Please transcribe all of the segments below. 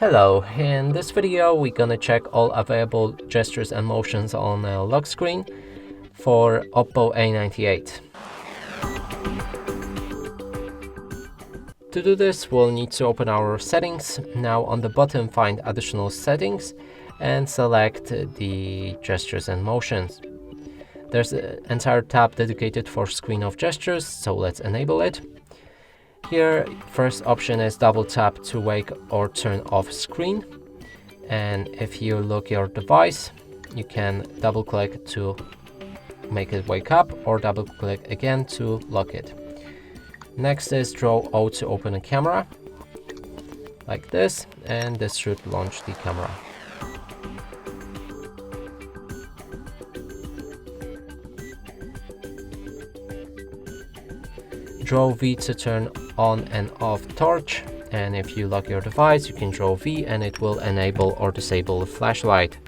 Hello, in this video we're gonna check all available gestures and motions on a lock screen for OPPO A98. To do this, we'll need to open our settings. Now on the bottom, find additional settings and select the gestures and motions. There's an entire tab dedicated for screen off gestures, so let's enable it. Here, first option is double tap to wake or turn off screen. And if you lock your device, you can double click to make it wake up or double click again to lock it. Next is draw O to open a camera, like this, and this should launch the camera. Draw V to turn on and off torch, and if you lock your device you can draw V and it will enable or disable the flashlight.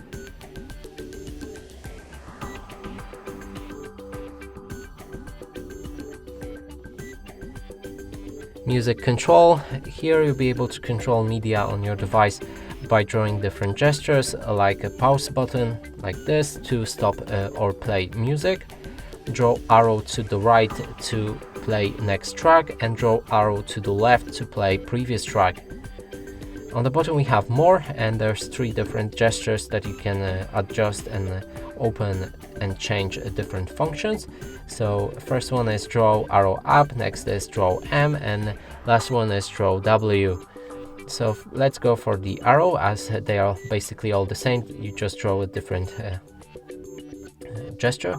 Music control. Here you'll be able to control media on your device by drawing different gestures like a pause button like this to stop or play music. Draw arrow to the right to play next track and draw arrow to the left to play previous track. On the bottom we have more, and there's 3 different gestures that you can adjust and open and change different functions. So first one is draw arrow up, next is draw M, and last one is draw W. So let's go for the arrow, as they are basically all the same. You just draw a different gesture.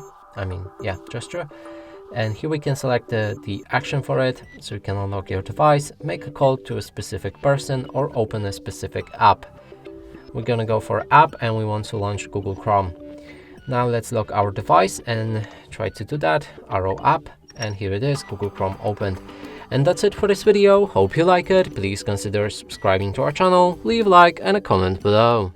And here we can select the action for it, so you can unlock your device, make a call to a specific person, or open a specific app. We're gonna go for app and we want to launch Google Chrome. Now let's lock our device and try to do that. Arrow up, and here it is, Google Chrome opened. And that's it for this video. Hope you like it. Please consider subscribing to our channel, leave a like and a comment below.